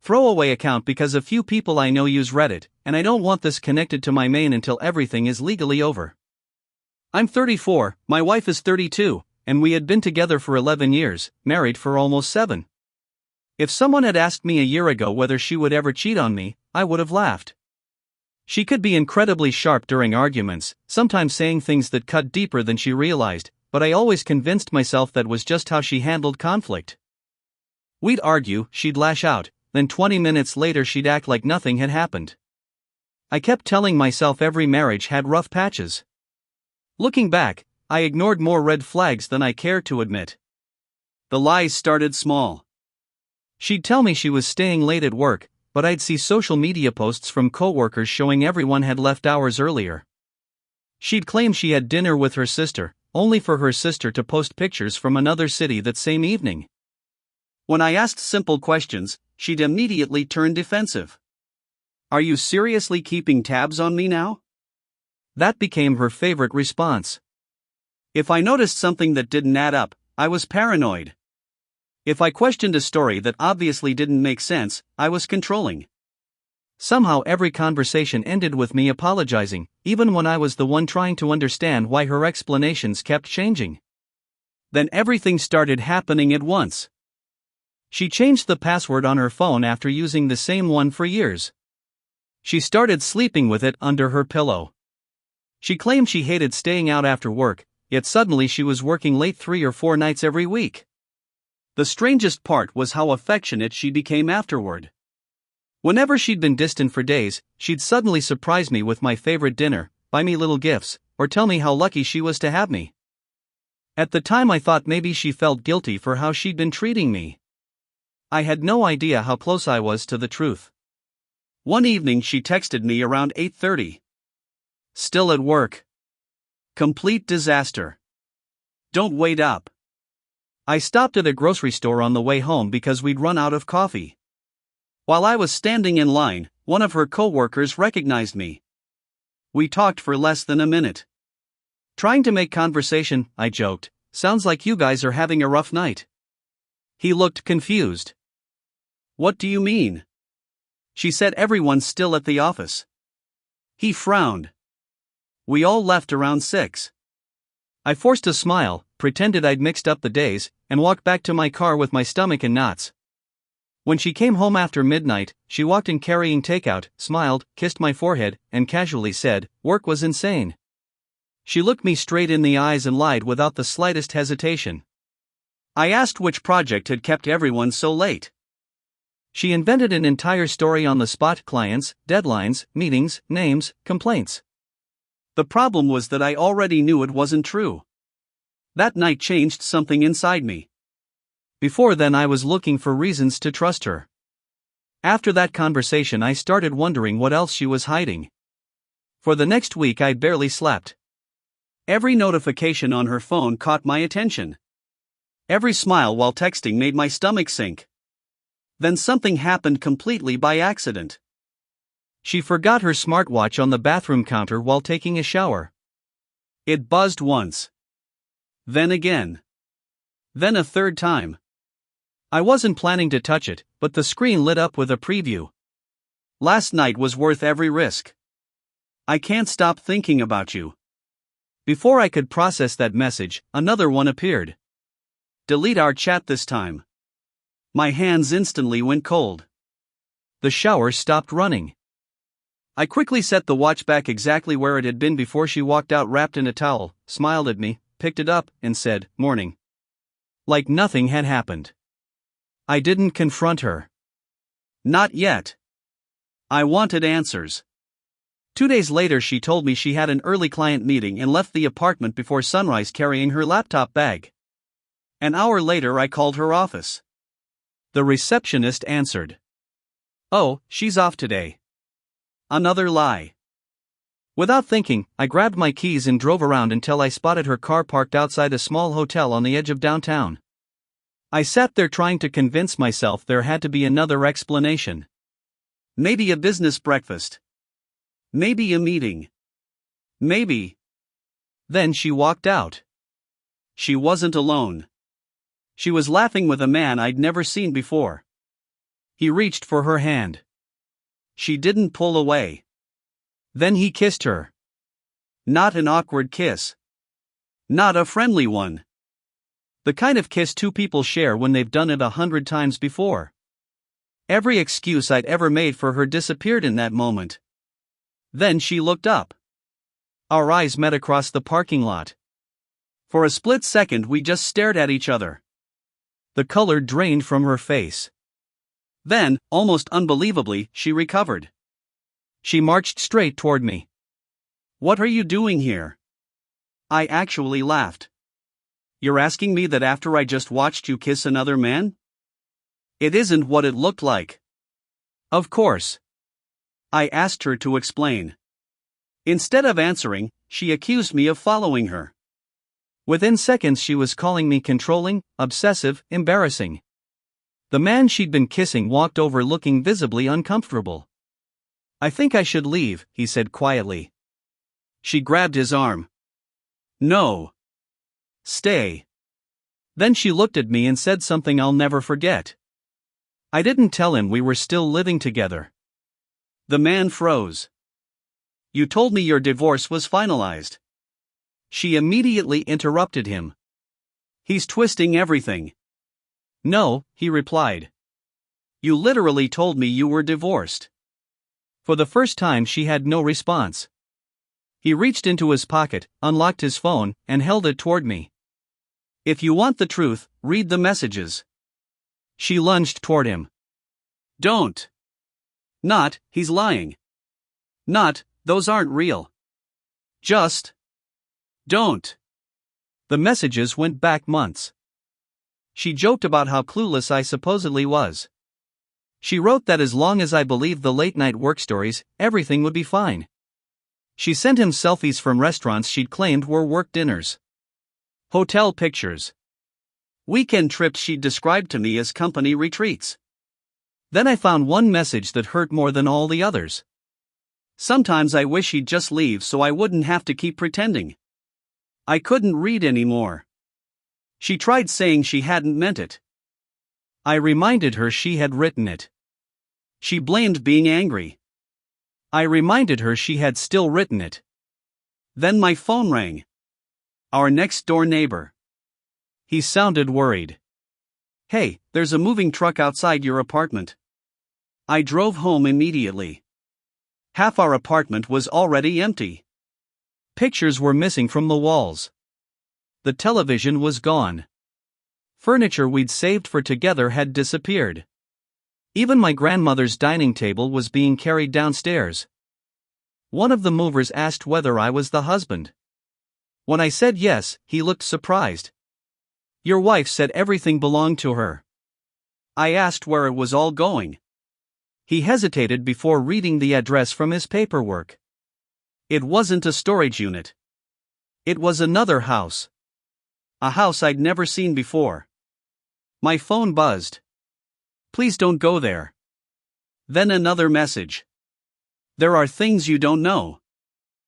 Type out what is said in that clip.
Throwaway account because a few people I know use Reddit, and I don't want this connected to my main until everything is legally over. I'm 34, my wife is 32, and we had been together for 11 years, married for almost 7. If someone had asked me a year ago whether she would ever cheat on me, I would have laughed. She could be incredibly sharp during arguments, sometimes saying things that cut deeper than she realized, but I always convinced myself that was just how she handled conflict. We'd argue, she'd lash out, then 20 minutes later she'd act like nothing had happened. I kept telling myself every marriage had rough patches. Looking back, I ignored more red flags than I cared to admit. The lies started small. She'd tell me she was staying late at work, but I'd see social media posts from coworkers showing everyone had left hours earlier. She'd claim she had dinner with her sister, only for her sister to post pictures from another city that same evening. When I asked simple questions, she'd immediately turn defensive. "Are you seriously keeping tabs on me now?" That became her favorite response. If I noticed something that didn't add up, I was paranoid. If I questioned a story that obviously didn't make sense, I was controlling. Somehow every conversation ended with me apologizing, even when I was the one trying to understand why her explanations kept changing. Then everything started happening at once. She changed the password on her phone after using the same one for years. She started sleeping with it under her pillow. She claimed she hated staying out after work, yet suddenly she was working late 3 or 4 nights every week. The strangest part was how affectionate she became afterward. Whenever she'd been distant for days, she'd suddenly surprise me with my favorite dinner, buy me little gifts, or tell me how lucky she was to have me. At the time I thought maybe she felt guilty for how she'd been treating me. I had no idea how close I was to the truth. One evening she texted me around 8:30. "Still at work. Complete disaster. Don't wait up." I stopped at a grocery store on the way home because we'd run out of coffee. While I was standing in line, one of her coworkers recognized me. We talked for less than a minute. "Trying to make conversation," I joked. "Sounds like you guys are having a rough night." He looked confused. "What do you mean?" She said everyone's still at the office. He frowned. "We all left around 6. I forced a smile, pretended I'd mixed up the days, and walked back to my car with my stomach in knots. When she came home after midnight, she walked in carrying takeout, smiled, kissed my forehead, and casually said, "Work was insane." She looked me straight in the eyes and lied without the slightest hesitation. I asked which project had kept everyone so late. She invented an entire story on the spot: clients, deadlines, meetings, names, complaints. The problem was that I already knew it wasn't true. That night changed something inside me. Before then I was looking for reasons to trust her. After that conversation I started wondering what else she was hiding. For the next week I barely slept. Every notification on her phone caught my attention. Every smile while texting made my stomach sink. Then something happened completely by accident. She forgot her smartwatch on the bathroom counter while taking a shower. It buzzed once. Then again. Then a third time. I wasn't planning to touch it, but the screen lit up with a preview. "Last night was worth every risk. I can't stop thinking about you." Before I could process that message, another one appeared. "Delete our chat this time." My hands instantly went cold. The shower stopped running. I quickly set the watch back exactly where it had been before she walked out wrapped in a towel, smiled at me, picked it up, and said, "Morning." Like nothing had happened. I didn't confront her. Not yet. I wanted answers. 2 days later she told me she had an early client meeting and left the apartment before sunrise carrying her laptop bag. An hour later I called her office. The receptionist answered. "Oh, she's off today." Another lie. Without thinking, I grabbed my keys and drove around until I spotted her car parked outside a small hotel on the edge of downtown. I sat there trying to convince myself there had to be another explanation. Maybe a business breakfast. Maybe a meeting. Maybe. Then she walked out. She wasn't alone. She was laughing with a man I'd never seen before. He reached for her hand. She didn't pull away. Then he kissed her. Not an awkward kiss. Not a friendly one. The kind of kiss two people share when they've done it 100 times before. Every excuse I'd ever made for her disappeared in that moment. Then she looked up. Our eyes met across the parking lot. For a split second we just stared at each other. The color drained from her face. Then, almost unbelievably, she recovered. She marched straight toward me. "What are you doing here?" I actually laughed. "You're asking me that after I just watched you kiss another man? It isn't what it looked like." "Of course." I asked her to explain. Instead of answering, she accused me of following her. Within seconds she was calling me controlling, obsessive, embarrassing. The man she'd been kissing walked over looking visibly uncomfortable. "I think I should leave," he said quietly. She grabbed his arm. "No. Stay." Then she looked at me and said something I'll never forget. I didn't tell him we were still living together. The man froze. "You told me your divorce was finalized." She immediately interrupted him. "He's twisting everything." "No," he replied. "You literally told me you were divorced." For the first time she had no response. He reached into his pocket, unlocked his phone, and held it toward me. "If you want the truth, read the messages." She lunged toward him. "Don't." Not, "He's lying." Not, "Those aren't real." Just, "Don't." The messages went back months. She joked about how clueless I supposedly was. She wrote that as long as I believed the late-night work stories, everything would be fine. She sent him selfies from restaurants she'd claimed were work dinners. Hotel pictures. Weekend trips she'd described to me as company retreats. Then I found one message that hurt more than all the others. "Sometimes I wish he'd just leave so I wouldn't have to keep pretending." I couldn't read anymore. She tried saying she hadn't meant it. I reminded her she had written it. She blamed being angry. I reminded her she had still written it. Then my phone rang. Our next-door neighbor. He sounded worried. "Hey, there's a moving truck outside your apartment." I drove home immediately. Half our apartment was already empty. Pictures were missing from the walls. The television was gone. Furniture we'd saved for together had disappeared. Even my grandmother's dining table was being carried downstairs. One of the movers asked whether I was the husband. When I said yes, he looked surprised. "Your wife said everything belonged to her." I asked where it was all going. He hesitated before reading the address from his paperwork. It wasn't a storage unit. It was another house. A house I'd never seen before. My phone buzzed. "Please don't go there." Then another message. "There are things you don't know."